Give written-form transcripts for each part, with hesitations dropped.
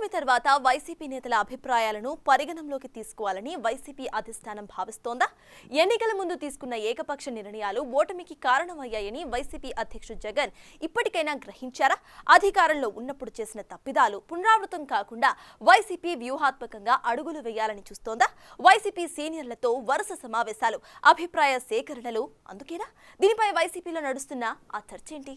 ఓటమి తర్వాత వైసీపీ నేతల అభిప్రాయాలను పరిగణనలోకి తీసుకోవాలని వైసీపీ అధిష్టానం భావిస్తోందా? ఎన్నికల ముందు తీసుకున్న ఏకపక్ష నిర్ణయాలు ఓటమికి కారణమయ్యాయని వైసీపీ అధ్యక్షుడు జగన్ ఇప్పటికైనా గ్రహించారా? అధికారంలో ఉన్నప్పుడు చేసిన తప్పిదాలు పునరావృతం కాకుండా వైసీపీ వ్యూహాత్మకంగా అడుగులు వేయాలని చూస్తోందా? వైసీపీ సీనియర్లతో వరుస సమావేశాలు, అభిప్రాయ సేకరణలు అందుకేనా? దీనిపై వైసీపీలో నడుస్తున్న ఆ చర్చ ఏంటి?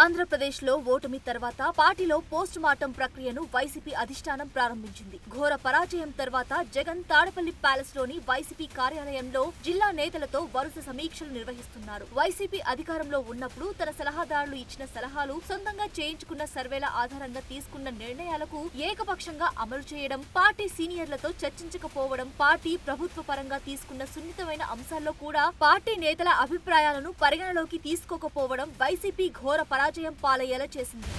ఆంధ్రప్రదేశ్లో ఓటమి తర్వాత పార్టీలో పోస్ట్ మార్టం ప్రక్రియను వైసీపీ అధిష్టానం ప్రారంభించింది. ఘోర పరాజయం తర్వాత జగన్ తాడపల్లి ప్యాలెస్ లోని వైసీపీ కార్యాలయంలో జిల్లా నేతలతో వరుస సమీక్షలు నిర్వహిస్తున్నారు. వైసీపీ అధికారంలో ఉన్నప్పుడు తన సలహాదారులు ఇచ్చిన సలహాలు, సొంతంగా చేయించుకున్న సర్వేల ఆధారంగా తీసుకున్న నిర్ణయాలకు ఏకపక్షంగా అమలు చేయడం, పార్టీ సీనియర్లతో చర్చించకపోవడం, పార్టీ ప్రభుత్వ పరంగా తీసుకున్న సున్నితమైన అంశాల్లో కూడా పార్టీ నేతల అభిప్రాయాలను పరిగణలోకి తీసుకోకపోవడం వైసీపీ ఘోర పరాజయం పాలయ్యేలా చేసింది.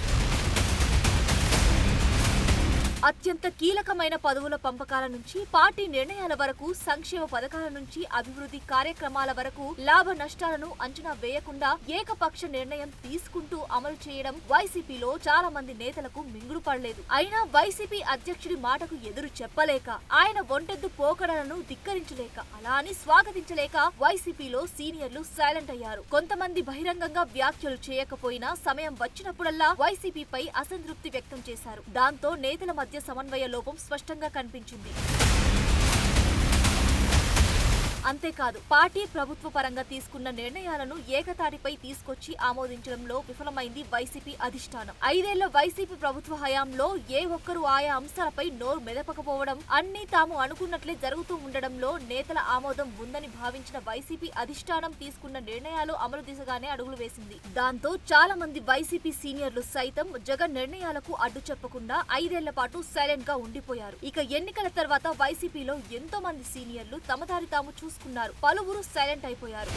అత్యంత కీలకమైన పదవుల పంపకాల నుంచి పార్టీ నిర్ణయాల వరకు, సంక్షేమ పథకాల నుంచి అభివృద్ధి కార్యక్రమాల వరకు లాభ నష్టాలను అంచనా వేయకుండా ఏకపక్ష నిర్ణయం తీసుకుంటూ అమలు చేయడం వైసీపీలో చాలా మంది నేతలకు మింగుడు పడలేదు. అయినా వైసీపీ అధ్యక్షుడి మాటకు ఎదురు చెప్పలేక, ఆయన ఒంటెద్దు పోకడలను ధిక్కరించలేక, అలా అని స్వాగతించలేక వైసీపీలో సీనియర్లు సైలెంట్ అయ్యారు. కొంతమంది బహిరంగంగా వ్యాఖ్యలు చేయకపోయినా సమయం వచ్చినప్పుడల్లా వైసీపీపై అసంతృప్తి వ్యక్తం చేశారు. దాంతో నేతల మధ్య సమన్వయ లోపం స్పష్టంగా కనిపించింది. అంతేకాదు, పార్టీ ప్రభుత్వ పరంగా తీసుకున్న నిర్ణయాలను ఏకతాటిపై తీసుకొచ్చి ఆమోదించడంలో విఫలమైంది వైసీపీ అధిష్టానం. 5 ఏళ్ల వైసీపీ ప్రభుత్వ హయాంలో ఏ ఒక్కరూ ఆయా అంశాలపై నోరు మెదపకపోవడం, అన్ని తాము అనుకున్నట్లే జరుగుతూ ఉండడంలో నేతల ఆమోదం ఉందని భావించిన వైసీపీ అధిష్టానం తీసుకున్న నిర్ణయాలు అమలు దిశగానే అడుగులు వేసింది. దాంతో చాలా మంది వైసీపీ సీనియర్లు సైతం జగన్ నిర్ణయాలకు అడ్డు చెప్పకుండా 5 ఏళ్ల పాటు సైలెంట్ గా ఉండిపోయారు. ఇక ఎన్నికల తర్వాత వైసీపీలో ఎంతో మంది సీనియర్లు తమ దారి తాము చూసుకున్నారు. పలువురు సైలెంట్ అయిపోయారు.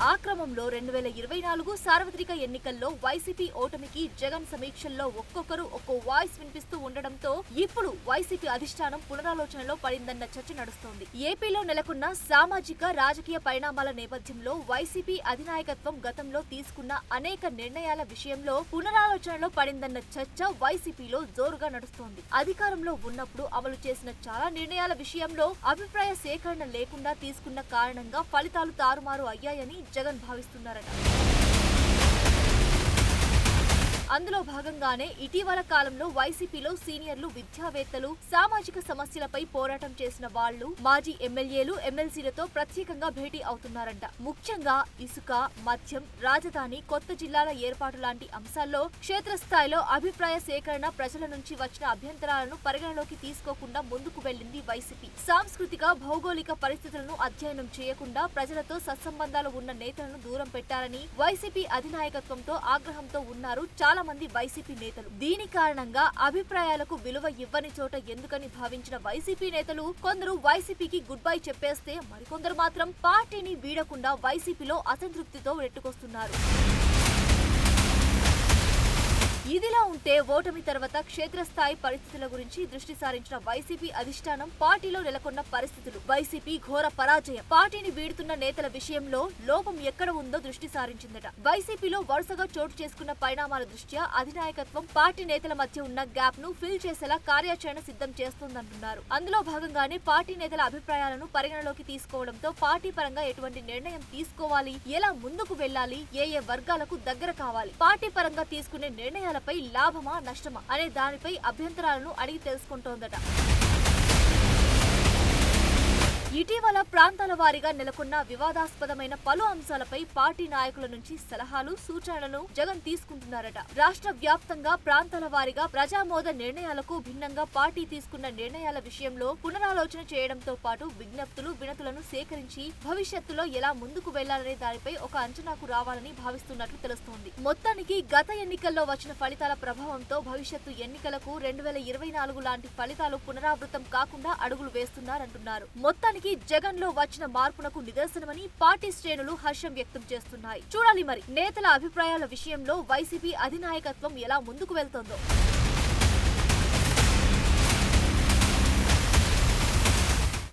ఆ క్రమంలో 2024 సార్వత్రిక ఎన్నికల్లో వైసీపీ ఓటమికి జగన్ సమీక్షల్లో ఒక్కొక్కరు ఒక్కో వాయిస్ వినిపిస్తూ ఉండడంతో ఇప్పుడు వైసీపీ అధిష్టానం పునరాలోచనలో పడిందన్న చర్చ నడుస్తోంది. ఏపీలో నెలకొన్న సామాజిక రాజకీయ పరిణామాల నేపథ్యంలో వైసీపీ అధినాయకత్వం గతంలో తీసుకున్న అనేక నిర్ణయాల విషయంలో పునరాలోచనలో పడిందన్న చర్చ వైసీపీలో జోరుగా నడుస్తోంది. అధికారంలో ఉన్నప్పుడు అమలు చేసిన చాలా నిర్ణయాల విషయంలో అభిప్రాయ సేకరణ లేకుండా తీసుకున్న కారణంగా ఫలితాలు తారుమారు అయ్యాయని జగన్ భావిస్తున్నారట. అందులో భాగంగానే ఇటీవల కాలంలో వైసీపీలో సీనియర్లు, విద్యావేత్తలు, సామాజిక సమస్యలపై పోరాటం చేసిన వాళ్లు, మాజీ ఎమ్మెల్యేలు, ఎమ్మెల్సీలతో ప్రత్యేకంగా భేటీ అవుతున్నారంట. ముఖ్యంగా ఇసుక, మద్యం, రాజధాని, కొత్త జిల్లాల ఏర్పాటు లాంటి అంశాల్లో క్షేత్రస్థాయిలో అభిప్రాయ సేకరణ, ప్రజల నుంచి వచ్చిన అభ్యంతరాలను పరిగణలోకి తీసుకోకుండా ముందుకు వెళ్లింది వైసీపీ. సాంస్కృతిక, భౌగోళిక పరిస్థితులను అధ్యయనం చేయకుండా ప్రజలతో సత్సంబంధాలు ఉన్న నేతలను దూరం పెట్టారని వైసీపీ అధినాయకత్వంతో ఆగ్రహంతో ఉన్నారు చాలా మంది వైసీపీ నేతలు. దీని కారణంగా అభిప్రాయాలకు విలువ ఇవ్వని చోట ఎందుకని భావించిన వైసీపీ నేతలు కొందరు వైసీపీకి గుడ్ బై చెప్పేస్తే, మరికొందరు మాత్రం పార్టీని వీడకుండా వైసీపీలో అసంతృప్తితో నెట్టుకొస్తున్నారు. ఇదిలా ఉంటే ఓటమి తర్వాత క్షేత్రస్థాయి పరిస్థితుల గురించి దృష్టి సారించిన వైసీపీ అధిష్టానం పార్టీలో నెలకొన్న పరిస్థితులు, వైసీపీ ఘోర పరాజయం, పార్టీని వీడుతున్న నేతల విషయంలో లోపం ఎక్కడ ఉందో దృష్టి సారించిందట. వైసీపీలో వరుసగా చోటు చేసుకున్న పరిణామాల దృష్ట్యా అధినాయకత్వం పార్టీ నేతల మధ్య ఉన్న గ్యాప్ ను ఫిల్ చేసేలా కార్యాచరణ సిద్ధం చేస్తోందంటున్నారు. అందులో భాగంగానే పార్టీ నేతల అభిప్రాయాలను పరిగణలోకి తీసుకోవడంతో పార్టీ పరంగా ఎటువంటి నిర్ణయం తీసుకోవాలి, ఎలా ముందుకు వెళ్లాలి, ఏ వర్గాలకు దగ్గర కావాలి, పార్టీ పరంగా తీసుకునే నిర్ణయాలపై లాభమా నష్టమా అనే దానిపై అభ్యంతరాలను అడిగి తెలుసుకుంటోందట. ఇటీవల ప్రాంతాల వారీగా నెలకొన్న వివాదాస్పదమైన పలు అంశాలపై పార్టీ నాయకుల నుంచి సలహాలు, సూచనలను జగన్ తీసుకుంటున్నారట. రాష్ట్ర వ్యాప్తంగా ప్రాంతాల వారీగా ప్రజామోద నిర్ణయాలకు భిన్నంగా పార్టీ తీసుకున్న నిర్ణయాల విషయంలో పునరాలోచన చేయడంతో పాటు విజ్ఞప్తులు, వినతులను సేకరించి భవిష్యత్తులో ఎలా ముందుకు వెళ్లాలనే దానిపై ఒక అంచనాకు రావాలని భావిస్తున్నట్లు తెలుస్తోంది. మొత్తానికి గత ఎన్నికల్లో వచ్చిన ఫలితాల ప్రభావంతో భవిష్యత్తు ఎన్నికలకు 2024 లాంటి ఫలితాలు పునరావృతం కాకుండా అడుగులు వేస్తున్నారంటున్నారు. మొత్తానికి జగన్ లో వచ్చిన మార్పునకు నిదర్శనమని పార్టీ శ్రేణులు హర్షం వ్యక్తం చేస్తున్నాయి. చూడాలి మరి నేతల అభిప్రాయాల విషయంలో వైసీపీ అధినాయకత్వం ఎలా ముందుకు వెళ్తోందో.